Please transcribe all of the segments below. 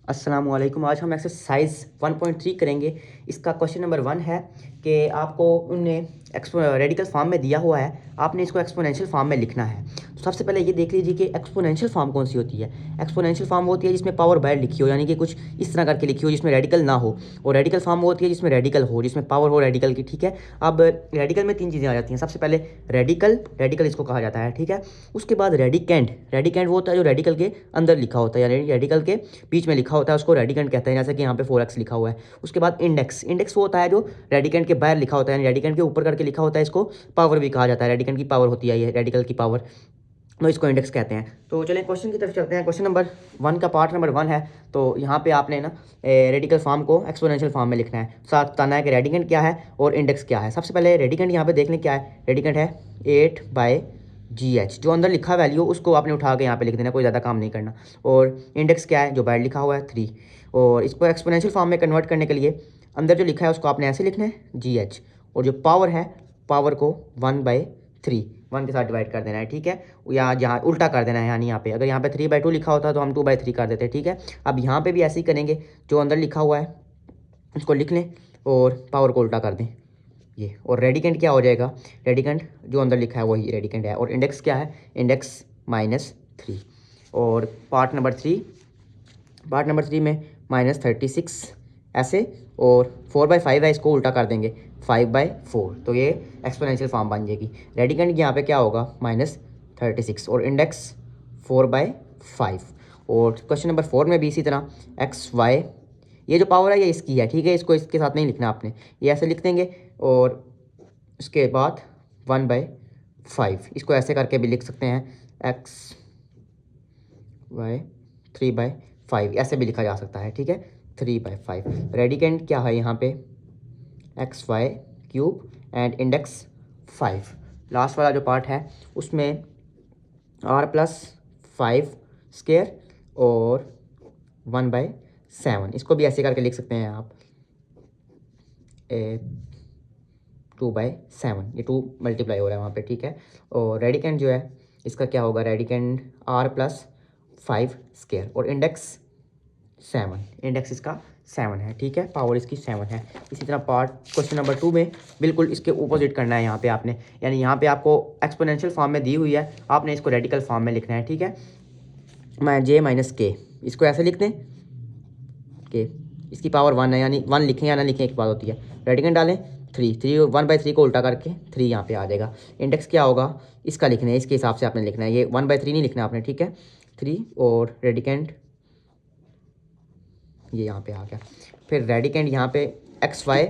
अस्सलामुअलैकुम। आज हम एक्सरसाइज 1.3 करेंगे। इसका क्वेश्चन नंबर 1 है कि आपको उनने रेडिकल फॉर्म में दिया हुआ है, आपने इसको एक्सपोनेंशियल फॉर्म में लिखना है। तो सबसे पहले ये देख लीजिए कि एक्सपोनेंशियल फॉर्म कौन सी होती है। एक्सपोनेंशियल फॉर्म होती है जिसमें पावर बाय लिखी हो, यानी कि कुछ इस तरह करके लिखी हो जिसमें रेडिकल ना हो। और रेडिकल फॉर्म होती है जिसमें रेडिकल हो, जिसमें पावर हो रेडिकल की। ठीक है, अब रेडिकल में 3 चीज़ें आ जाती हैं। सबसे पहले रेडिकल, रेडिकल इसको कहा जाता है। ठीक है, उसके बाद रेडिकेंड, रेडिकेंड वो होता है जो रेडिकल के अंदर लिखा होता है, यानी रेडिकल के बीच में लिखा होता है, उसको रेडिकेंड कहते हैं। जैसे कि यहाँ पे 4x लिखा हुआ है। उसके बाद इंडेक्स, इंडेक्स वो होता है जो रेडिकेंड के बाहर लिखा होता है, यानी रेडिकेंड के ऊपर करके लिखा होता है। इसको पावर भी कहा जाता है, रेडिकेंड की पावर होती है ये, रेडिकल की पावर, तो इसको इंडेक्स कहते हैं। तो चलिए क्वेश्चन की तरफ चलते हैं। क्वेश्चन नंबर 1 का पार्ट नंबर 1 है। तो यहाँ पे आपने ना रेडिकल फॉर्म को एक्सपोनेंशियल फॉर्म में लिखना है, साथ बताना है कि रेडिकेंड क्या है और इंडेक्स क्या है। सबसे पहले रेडिकेंड यहाँ पे देख लें क्या है। रेडिकेंड है 8/GH, जो अंदर लिखा वैल्यू उसको आपने उठा के यहाँ पे लिख देना, कोई ज़्यादा काम नहीं करना। और इंडेक्स क्या है, जो बाहर लिखा हुआ है 3। और इसको एक्सपोनेंशियल फॉर्म में कन्वर्ट करने के लिए अंदर जो लिखा है उसको आपने ऐसे लिखना है GH, और जो पावर है पावर को 1/3 1 के साथ डिवाइड कर देना है। ठीक है, या जहाँ उल्टा कर देना है, यानी यहाँ पे अगर यहाँ पे 3/2 लिखा होता तो हम 2/3 कर देते। ठीक है, अब यहाँ पे भी ऐसे ही करेंगे, जो अंदर लिखा हुआ है उसको लिख लें और पावर को उल्टा कर दें ये। और रेडिकेंड क्या हो जाएगा, रेडिकेंड जो अंदर लिखा है वही रेडिकेंड है। और इंडेक्स क्या है, इंडेक्स -3। और पार्ट नंबर 3 में -36 ऐसे, और 4/5 है, इसको उल्टा कर देंगे 5/4, तो ये एक्सपोनेंशियल फॉर्म बन जाएगी। रेडिकेंड यहाँ पे क्या होगा -36 और इंडेक्स 4/5। और क्वेश्चन नंबर 4 में भी इसी तरह XY, ये जो पावर है ये इसकी है। ठीक है, इसको इसके साथ नहीं लिखना आपने, ये ऐसे लिख देंगे। और उसके बाद 1/5, इसको ऐसे करके भी लिख सकते हैं, XY 3/5, ऐसे भी लिखा जा सकता है। ठीक है, 3/5। रेडिकेंड क्या है यहाँ पे, XY³ एंड इंडेक्स 5। लास्ट वाला जो पार्ट है उसमें R+5² और 1/7, इसको भी ऐसे करके लिख सकते हैं आप, 2/7, ये 2 मल्टीप्लाई हो रहा है वहाँ पे। ठीक है, और रेडिकेंड जो है इसका क्या होगा, रेडिकेंड R+5² और इंडेक्स 7, इंडेक्स इसका 7 है। ठीक है, पावर इसकी 7 है। इसी तरह पार्ट क्वेश्चन नंबर 2 में बिल्कुल इसके ऑपोजिट करना है यहाँ पे आपने, यानी यहाँ पे आपको एक्सपोनेंशियल फॉर्म में दी हुई है, आपने इसको रेडिकल फॉर्म में लिखना है। ठीक है, J-K, इसको ऐसे लिख दें कि इसकी पावर 1 है, यानी 1 लिखें या ना लिखें एक बात होती है। रेडिकेंड डालें 3 1/3 को उल्टा करके 3 यहाँ पे आ जाएगा। इंडेक्स क्या होगा इसका लिखना है, इसके हिसाब से आपने लिखना है, ये 1/3 नहीं लिखना आपने। ठीक है, 3 और रेडिकेंड ये यहाँ पे आ गया। फिर रेडिकेंड यहाँ पे XY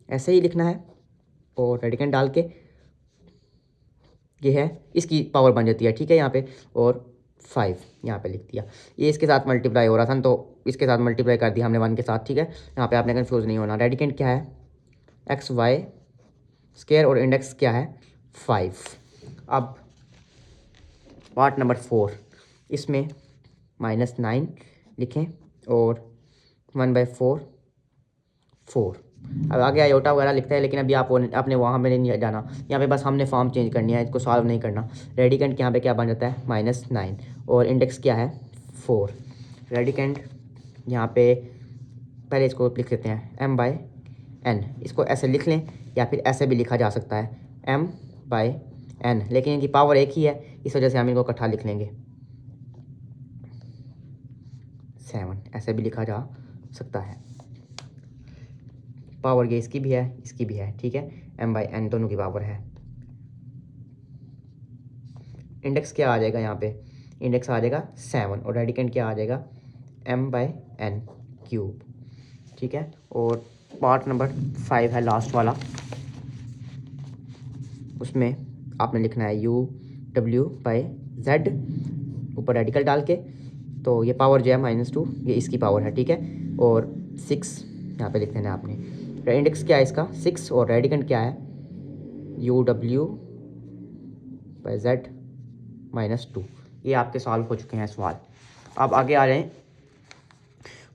ऐसे ही लिखना है, और रेडिकेंड डाल के ये है, इसकी पावर बन जाती है। ठीक है, यहाँ पे और 5 यहाँ पे लिख दिया, ये इसके साथ मल्टीप्लाई हो रहा था तो इसके साथ मल्टीप्लाई कर दिया हमने 1 के साथ। ठीक है, यहाँ पे आपने कंफ्यूज नहीं होना। रेडिकेंड क्या है, XY² और इंडेक्स क्या है 5। अब पार्ट नंबर 4, इसमें -9 लिखें और 1/4 4। अब आगे आयोटा वगैरह लिखता है, लेकिन अभी आपने वहाँ में नहीं जाना, यहाँ पे बस हमने फॉर्म चेंज करनी है, इसको सॉल्व नहीं करना। रेडिकेंड के यहाँ पे क्या बन जाता है -9 और इंडेक्स क्या है 4। रेडिकेंड यहाँ पे पहले इसको लिख लेते हैं M/N, इसको ऐसे लिख लें या फिर ऐसे भी लिखा जा सकता है M/N, लेकिन इनकी पावर एक ही है, इस वजह से हम इनको इकट्ठा लिख लेंगे 7, ऐसे भी लिखा जा सकता है। पावर ये इसकी भी है इसकी भी है। ठीक है, M/N दोनों की पावर है। इंडेक्स क्या आ जाएगा यहाँ पे, इंडेक्स आ जाएगा 7 और रेडिकेंड क्या आ जाएगा M/N³। ठीक है, और पार्ट नंबर 5 है लास्ट वाला, उसमें आपने लिखना है UW/Z, ऊपर रेडिकल डाल के, तो ये पावर जो है -2, ये इसकी पावर है। ठीक है, और 6 यहाँ पे लिख देना है आपने। इंडेक्स क्या है इसका 6 और रेडिकेंड क्या है UW/Z -2। ये आपके सॉल्व हो चुके हैं सवाल। अब आगे आ रहे हैं,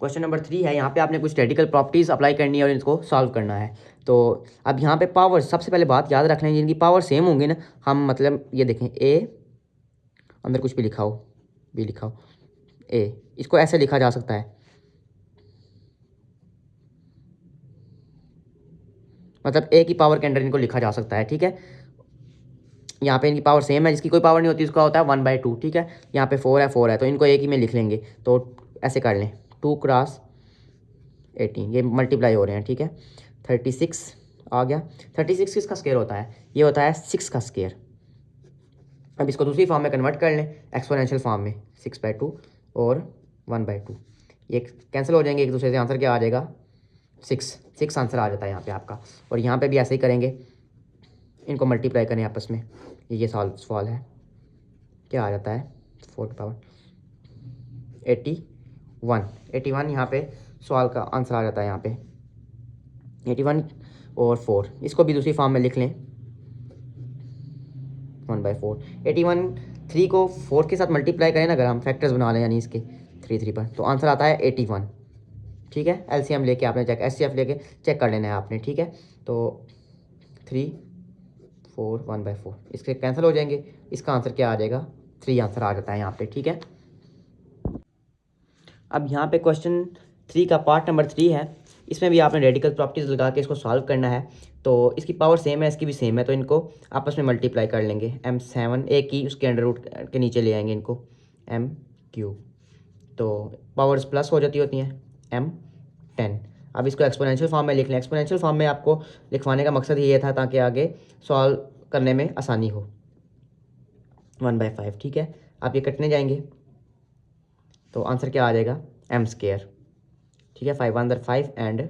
क्वेश्चन नंबर 3 है। यहाँ पे आपने कुछ स्टैटिकल प्रॉपर्टीज़ अप्लाई करनी है और इसको सॉल्व करना है। तो अब यहाँ पे पावर, सबसे पहले बात याद रख लें, जिनकी पावर सेम होंगी ना, हम मतलब ये देखें A अंदर कुछ भी लिखा हो, बी लिखा हो, ए, इसको ऐसे लिखा जा सकता है, मतलब ए की पावर के अंडर इनको लिखा जा सकता है, ठीक है। यहाँ पे इनकी पावर सेम है, जिसकी कोई पावर नहीं होती उसका होता है 1/2, ठीक है। यहाँ पे 4 है तो इनको एक ही में लिख लेंगे, तो ऐसे कर लें 2 क्रॉस 18, ये मल्टीप्लाई हो रहे हैं, ठीक है। 36 आ गया। 36 किसका स्क्वायर होता है, ये होता है 6 का स्क्वायर। अब इसको दूसरी फॉर्म में कन्वर्ट कर लें, एक्सपोनेंशियल फॉर्म में, 6/2 और 1/2, ये कैंसिल हो जाएंगे एक दूसरे से, आंसर क्या आ जाएगा 6 आंसर आ जाता है यहाँ पे आपका। और यहाँ पे भी ऐसे ही करेंगे, इनको मल्टीप्लाई करें आपस में, ये सवाल है, क्या आ जाता है 4 की पावर 81 यहाँ पे सवाल का आंसर आ जाता है, यहाँ पे 81 और 4, इसको भी दूसरी फॉर्म में लिख लें 1/4। 81 3 को 4 के साथ मल्टीप्लाई करें ना, अगर हम फैक्टर्स बना लें यानी इसके 3 पर, तो आंसर आता है 81, ठीक है। एलसीएम लेके आपने चेक, एचसीएफ लेके चेक कर लेना है आपने, ठीक है। तो 3 4 1/4 इसके कैंसिल हो जाएंगे, इसका आंसर क्या आ जाएगा 3 आंसर आ जाता है यहाँ पे, ठीक है। अब यहाँ पे क्वेश्चन 3 का पार्ट नंबर 3 है, इसमें भी आपने रेडिकल प्रॉपर्टीज़ लगा के इसको सॉल्व करना है। तो इसकी पावर सेम है, इसकी भी सेम है, तो इनको आपस में मल्टीप्लाई कर लेंगे, m7 ए की उसके अंडर रूट के नीचे ले आएंगे इनको, m3, तो पावर्स प्लस हो जाती होती हैं, m10। अब इसको एक्सपोनेंशियल फॉर्म में लिख लें, एक्सपोनेंशियल फॉर्म में आपको लिखवाने का मकसद ये था ताकि आगे सॉल्व करने में आसानी हो। 1/5, ठीक है। आप ये कटने जाएंगे तो आंसर क्या आ जाएगा m², ठीक है। 5 1 5 एंड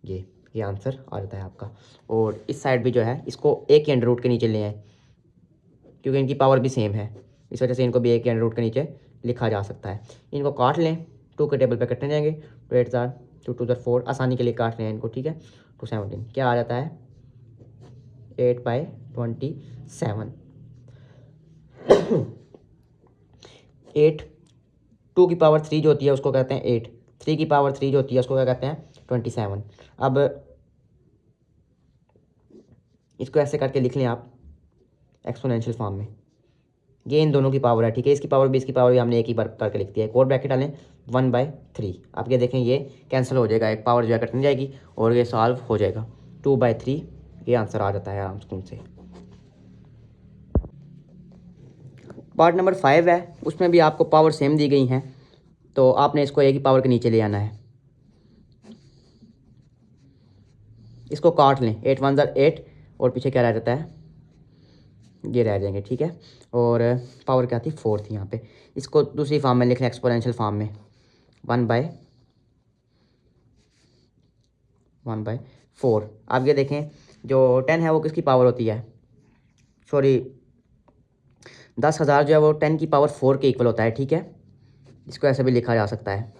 ये आंसर आ जाता है आपका। और इस साइड भी जो है इसको ए के अंडर रूट के नीचे ले आए, क्योंकि इनकी पावर भी सेम है, इस वजह से इनको भी ए के अंडर रूट के नीचे लिखा जा सकता है। इनको काट लें, 2 के टेबल पे कटने जाएंगे, 2 8 2 2 4, आसानी के लिए काट लें इनको, ठीक है। 2 17 क्या आ जाता है 8/27। 8 2 की पावर 3 जो होती है उसको कहते हैं 8, 3 की पावर 3 जो होती है उसको क्या कहते हैं 27। अब इसको ऐसे करके लिख लें आप एक्सपोनेंशियल फॉर्म में, ये इन दोनों की पावर है, ठीक है। इसकी पावर भी इसकी पावर भी हमने एक ही बार करके लिख दिया है, एक और ब्रैकेट डालें 1/3। आप ये देखें ये कैंसिल हो जाएगा, एक पावर जो है कटने जाएगी और ये सॉल्व हो जाएगा 2/3, ये आंसर आ जाता है आराम से। पार्ट नंबर 5 है, उसमें भी आपको पावर सेम दी गई हैं, तो आपने इसको एक ही पावर के नीचे ले आना है। इसको काट लें, 8 1 8 और पीछे क्या रह जाता है, ये रह जाएंगे, ठीक है। और पावर क्या थी 4 थी यहाँ पे, इसको दूसरी फॉर्म में लिख लें एक्सपोनेंशियल फॉर्म में, 1/4। आप ये देखें जो 10 है वो किसकी पावर होती है, सॉरी 10,000 जो है वो 10 की पावर 4 के इक्वल होता है, ठीक है। इसको ऐसे भी लिखा जा सकता है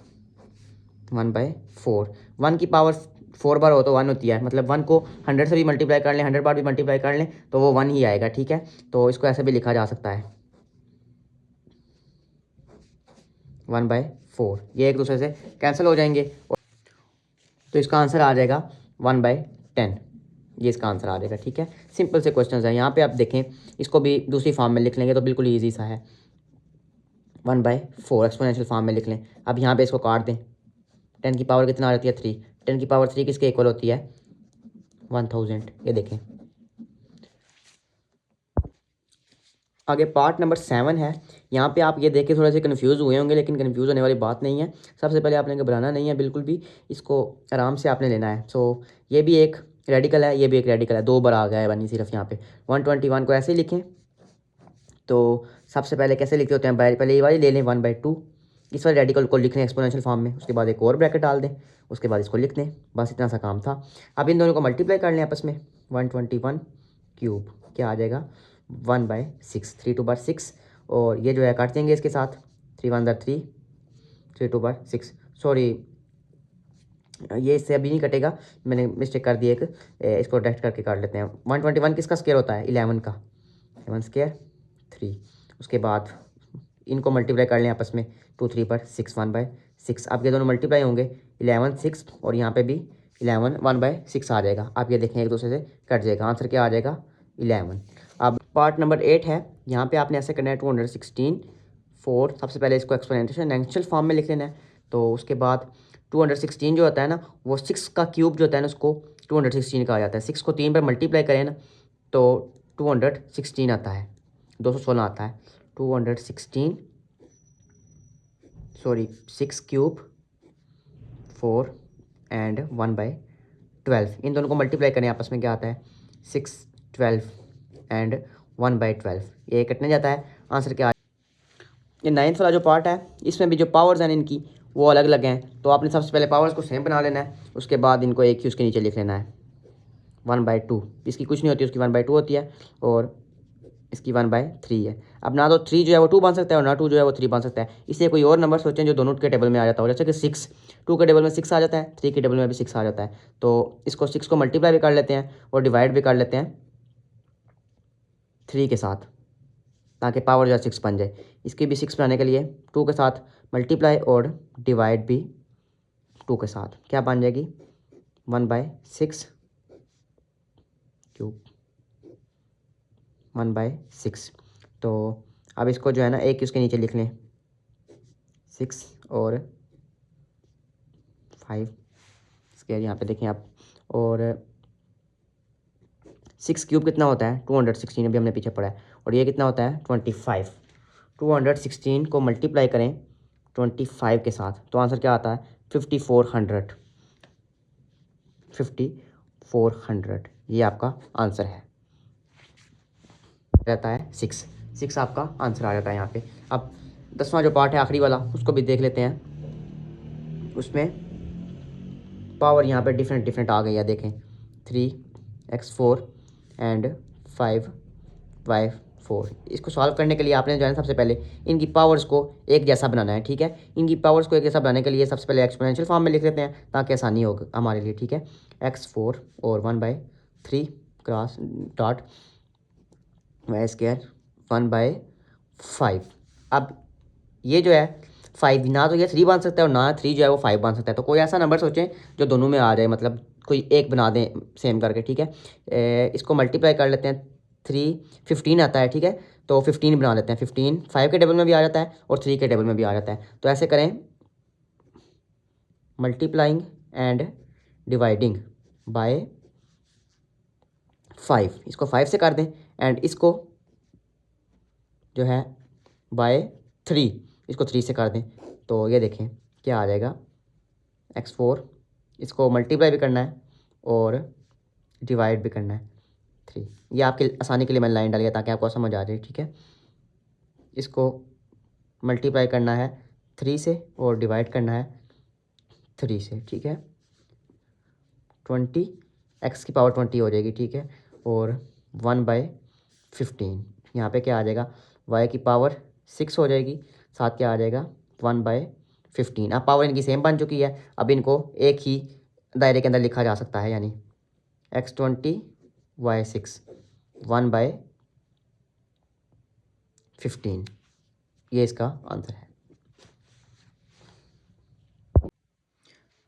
1/4। 1 की पावर 4 बार हो तो 1 होती है, मतलब 1 को 100 से भी मल्टीप्लाई कर लें, 100 बार भी मल्टीप्लाई कर लें तो वो 1 ही आएगा, ठीक है। तो इसको ऐसे भी लिखा जा सकता है 1/4, ये एक दूसरे से कैंसिल हो जाएंगे, तो इसका आंसर आ जाएगा 1/10, ये इसका आंसर आ जाएगा, ठीक है। सिंपल से क्वेश्चन है, यहाँ पे आप देखें इसको भी दूसरी फॉर्म में लिख लेंगे तो बिल्कुल ईजी सा है, 1/4 एक्सपोनेंशियल फॉर्म में लिख लें। अब यहाँ पे इसको काट दें, 10 की पावर कितना आ जाती है 3, 10 की पावर 3 किसके इक्वल होती है 1000, ये देखें। आगे पार्ट नंबर 7 है, यहाँ पे आप ये देख के थोड़ा से कन्फ्यूज़ हुए होंगे, लेकिन कन्फ्यूज़ होने वाली बात नहीं है। सबसे पहले आपने घबराना नहीं है बिल्कुल भी, इसको आराम से आपने लेना है। सो ये भी एक रेडिकल है, ये भी एक रेडिकल है, 2 बार आ गया है बनी सिर्फ यहाँ पे। 121 को ऐसे ही लिखें, तो सबसे पहले कैसे लिखते होते हैं, पहले ये वाली ले लें 1/2, इस वाले रेडिकल को लिख लें एक्सपोनेंशियल फॉर्म में, उसके बाद एक और ब्रैकेट डाल दें, उसके बाद इसको लिख दें, बस इतना सा काम था। अब इन दोनों को मल्टीप्लाई कर लें आपस में, 121 क्या आ जाएगा 1/6, 3 2 6, और ये जो है काट देंगे इसके साथ, 3 1 3, 3 2 6, सॉरी ये इससे अभी नहीं कटेगा, मैंने मिस्टेक कर दी एक, इसको डायरेक्ट करके काट लेते हैं। 121 किसका स्क्वायर होता है 11 का, 11 स्क्वायर 3, उसके बाद इनको मल्टीप्लाई कर लें आपस में, 2 3 6, 1/6। अब ये दोनों मल्टीप्लाई होंगे, 11 6, और यहाँ पे भी 11 1/6 आ जाएगा। आप ये देखें एक दूसरे से कट जाएगा, आंसर क्या आ जाएगा 11। अब पार्ट नंबर 8 है, यहाँ पे आपने ऐसे करना है 216 4, सबसे पहले इसको एक्सपोनेंशियल फॉर्म में लिख लेना है। तो उसके बाद 216 जो होता है ना, वो 6 का क्यूब जो होता है ना, उसको 216 कहा जाता है। 6 को 3 पर मल्टीप्लाई करें ना तो 216 आता है, 216 आता है। 216 सॉरी 6 क्यूब 4 एंड 1/12, इन दोनों को मल्टीप्लाई करें आपस में क्या आता है 6, 12 एंड 1/12, ये कटने जाता है। आंसर क्या, ये 9th वाला जो पार्ट है इसमें भी जो पावर्स हैं इनकी वो अलग अलग हैं। तो आपने सबसे पहले पावर्स को सेम बना लेना है, उसके बाद इनको एक ही उसके नीचे लिख लेना है 1/2। इसकी कुछ नहीं होती, उसकी 1/2 होती है और इसकी 1/3 है। अब ना तो 3 जो है वो 2 बन सकता है और ना 2 जो है वो 3 बन सकता है। इसलिए कोई और नंबर सोचें जो दोनों के टेबल में आ जाता हो, जैसे कि 6, 2 के टेबल में 6 आ जाता है, 3 के टेबल में भी 6 आ जाता है। तो इसको 6 को मल्टीप्लाई भी कर लेते हैं और डिवाइड भी कर लेते हैं 3 के साथ, ताकि पावर जो है 6 बन जाए। इसकी भी 6 बनाने के लिए 2 के साथ मल्टीप्लाई और डिवाइड भी 2 के साथ, क्या बन जाएगी 1/6 क्यूब 1/6। तो अब इसको जो है ना एक उसके नीचे लिख लें 6 और 5, इसके यहाँ पे देखें आप। और 6 क्यूब कितना होता है 216, अभी हमने पीछे पढ़ा है। और ये कितना होता है 25। 216 को मल्टीप्लाई करें 25 के साथ तो आंसर क्या आता है 5400। 5400 ये आपका आंसर है, रहता है 6 आपका आंसर आ जाता है यहाँ पे। अब 10वां जो पार्ट है आखिरी वाला, उसको भी देख लेते हैं। उसमें पावर यहाँ पे डिफरेंट आ गई है, देखें 3x4 एंड 5y4। इसको सॉल्व करने के लिए आपने जो है सबसे पहले इनकी पावर्स को एक जैसा बनाना है, ठीक है। इनकी पावर्स को एक जैसा बनाने के लिए सबसे पहले एक्सपोनेंशियल फॉर्म में लिख लेते हैं ताकि आसानी हो हमारे लिए, ठीक है। x4 और 1/3 क्रॉस डॉट y² 1/5। अब ये जो है 5 ना तो ये 3 बन सकता है और ना 3 जो है वो 5 बन सकता है। तो कोई ऐसा नंबर सोचें जो दोनों में आ जाए, मतलब कोई एक बना दें सेम करके, ठीक है। इसको मल्टीप्लाई कर लेते हैं 3, 15 आता है, ठीक है। तो 15 बना लेते हैं। 15 5 के टेबल में भी आ जाता है और 3 के टेबल में भी आ जाता है। तो ऐसे करें मल्टीप्लाइंग एंड डिवाइडिंग बाय 5, इसको 5 से कर दें एंड इसको जो है बाय 3, इसको 3 से कर दें। तो ये देखें क्या आ जाएगा x4, इसको मल्टीप्लाई भी करना है और डिवाइड भी करना है 3। ये आपके आसानी के लिए मैंने लाइन डाली है ताकि आपको समझ आ जाए, ठीक है। इसको मल्टीप्लाई करना है 3 से और डिवाइड करना है 3 से, ठीक है। 20 x की पावर 20 हो जाएगी, ठीक है। और 1/15 यहाँ पे क्या आ जाएगा y की पावर 6 हो जाएगी, साथ क्या आ जाएगा 1/15। अब पावर इनकी सेम बन चुकी है, अब इनको एक ही दायरे के अंदर लिखा जा सकता है, यानी x20 y6 1/15, ये इसका आंसर है।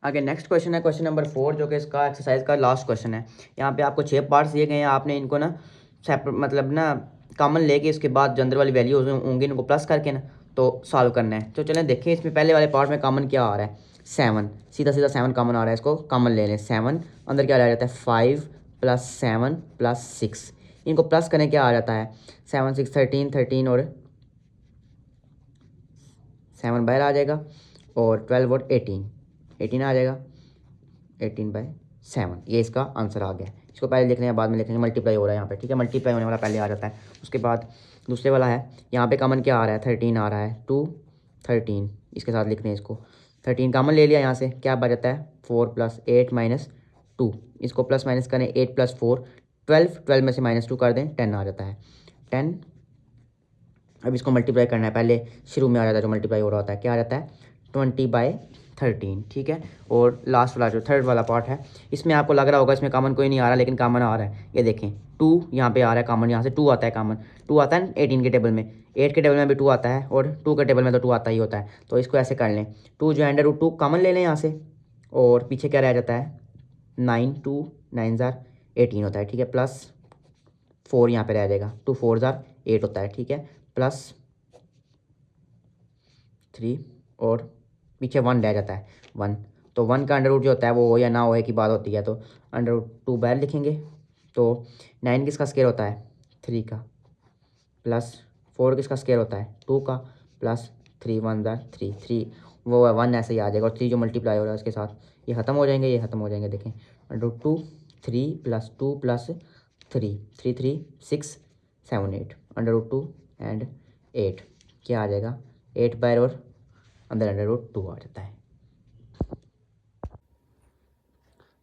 आगे नेक्स्ट क्वेश्चन है क्वेश्चन नंबर 4, जो कि इसका एक्सरसाइज का लास्ट क्वेश्चन है। यहाँ पे आपको 6 पार्ट्स दिए गए हैं, आपने इनको ना सेपरेट मतलब ना कॉमन लेके उसके बाद जो अंदर वाली वैल्यूज होंगी इनको प्लस करके ना तो सॉल्व करना है। तो चलें देखें इसमें पहले वाले पार्ट में कॉमन क्या आ रहा है 7, सीधा 7 कॉमन आ रहा है, इसको कॉमन ले लें। 7 अंदर क्या आ जाता है 5 + 7 + 6, इनको प्लस करने क्या आ जाता है 7 6 13 और 7 बाहर आ जाएगा और 12 और 18 आ जाएगा 18/7, ये इसका आंसर आ गया। इसको पहले लिख रहे हैं बाद में लिखेंगे, मल्टीप्लाई हो रहा है यहाँ पे, ठीक है। मल्टीप्लाई होने वाला पहले आ जाता है। उसके बाद दूसरे वाला है, यहाँ पे कॉमन क्या आ रहा है 13 आ रहा है, 2 13 इसके साथ लिख रहे हैं इसको। 13 कॉमन ले लिया, यहाँ से क्या बच जाता है 4 + 8 - 2, इसको प्लस माइनस करें 8 + 4 12 में से -2 कर दें 10 आ जाता है 10। अब इसको मल्टीप्लाई करना है, पहले शुरू में आ जाता है जो मल्टीप्लाई हो रहा होता है, क्या आ जाता है 20/13, ठीक है। और लास्ट वाला जो थर्ड वाला पार्ट है, इसमें आपको लग रहा होगा इसमें कॉमन कोई नहीं आ रहा, लेकिन कॉमन आ रहा है। ये देखें 2 यहाँ पे आ रहा है कॉमन, यहाँ से 2 आता है कॉमन। 2 आता है 18 के टेबल में, 8 के टेबल में भी 2 आता है और 2 के टेबल में तो 2 आता ही होता है। तो इसको ऐसे कर लें 2 जो है √2 कॉमन ले लें यहाँ से, और पीछे क्या रह जाता है 9, 2 9 * 18 होता है, ठीक है। प्लस 4 यहाँ पे रह जाएगा, 2 4 * 8 होता है, ठीक है। प्लस 3 और पीछे 1 रह जाता है 1, तो 1 का अंडर रूट जो होता है वो हो या ना हो की बात होती है, तो अंडर रूट 2 बाहर लिखेंगे। तो 9 किसका स्क्वायर होता है 3 का, प्लस 4 किसका स्क्वायर होता है 2 का, प्लस 3 1 ज़ा 3 3 वो 1 ऐसे ही आ जाएगा, और 3 जो मल्टीप्लाई हो रहा है उसके साथ ये ख़त्म हो जाएंगे, ये ख़त्म हो जाएंगे। देखें under root 2 3 plus 2 plus 3 3 3 6 7 8 under root 2 and 8 क्या आ जाएगा 8 बाहर और अंदर अंडर रूट 2 आ जाता है।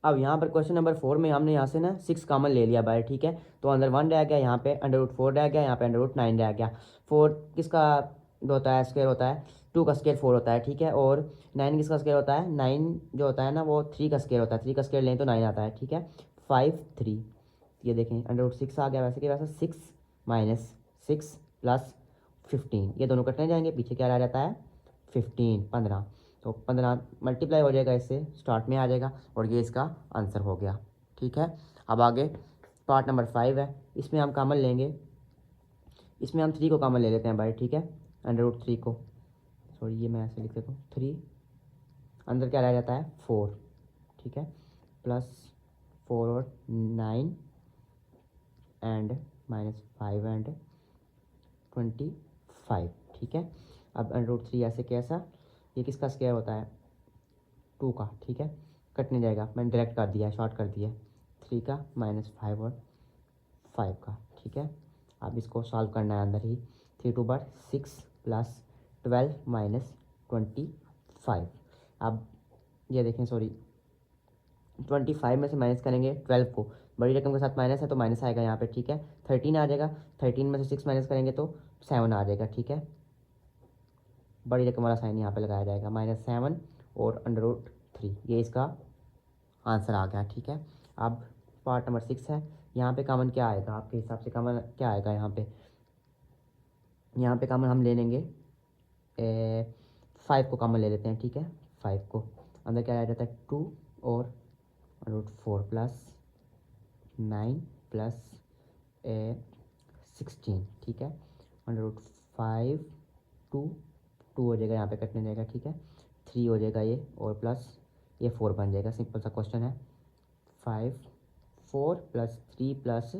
अब यहाँ पर क्वेश्चन नंबर 4 में हमने यहाँ से ना 6 कॉमन ले लिया बाहर, ठीक है। तो अंदर 1 रह गया, यहाँ पे अंडर रूट 4 रह गया, यहाँ पे अंडर रूट 9 रह गया। 4 किसका होता है स्क्वायर होता है 2 का स्क्वायर 4 होता है, ठीक है। और 9 किसका स्क्वायर होता है 9 जो होता है ना वो 3 का स्क्वायर होता है, 3 का स्क्वायर लें तो 9 आता है, ठीक है। 5 3 ये देखें अंडर रूट 6 आ गया, वैसे कि वैसे 6 माइनस 6 प्लस 15 ये दोनों कटने जाएंगे, पीछे क्या रह जाता है 15 15, तो 15 मल्टीप्लाई हो जाएगा, इससे स्टार्ट में आ जाएगा, और ये इसका आंसर हो गया, ठीक है। अब आगे पार्ट नंबर 5 है, इसमें हम कॉमन लेंगे, इसमें हम 3 को कॉमन ले लेते हैं भाई, ठीक है। अंडर रूट 3 को, सॉरी ये मैं ऐसे लिख देता हूँ 3, अंदर क्या रह जाता है 4, ठीक है, प्लस 4 और 9 एंड माइनस 5 एंड 25, ठीक है। अब अंडर रूट 3 ऐसे कैसा, ये किसका स्क्वायर होता है 2 का, ठीक है, कटने जाएगा, मैंने डायरेक्ट कर दिया, शॉर्ट कर दिया 3 का माइनस 5 और 5 का, ठीक है। अब इसको सॉल्व करना है अंदर ही, 3 2 बार 6 प्लस 12 माइनस 25। अब ये देखें सॉरी 25 में से माइनस करेंगे 12 को, बड़ी रकम के साथ माइनस है तो माइनस आएगा यहाँ पे, ठीक है। 13 आ जाएगा, 13 में से 6 माइनस करेंगे तो 7 आ जाएगा, ठीक है। बड़ी रकम वाला साइन यहाँ पे लगाया जाएगा, -7 और अंडर रूट 3, ये इसका आंसर आ गया, ठीक है। अब पार्ट नंबर 6 है, यहाँ पे कॉमन क्या आएगा आपके हिसाब से, कॉमन क्या आएगा यहाँ पे, यहाँ पे कॉमन हम ले लेंगे 5 को कॉमन ले लेते हैं, ठीक है। 5 को अंदर क्या आ जाता है 2 और रूट 4 प्लस 9 प्लस 16, ठीक है। अंडर रूट 5 2 2 हो जाएगा, यहाँ पे कटने जाएगा, ठीक है। 3 हो जाएगा ये, और प्लस ये 4 बन जाएगा, सिंपल सा क्वेश्चन है। 5 4 प्लस 3 प्लस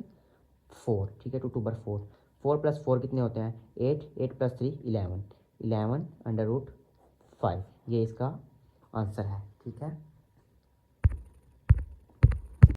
4, ठीक है, 2 2 बार 4, 4 प्लस 4 कितने होते हैं 8, 8 प्लस 3 11, 11 अंडर रूट 5, ये इसका आंसर है, ठीक है।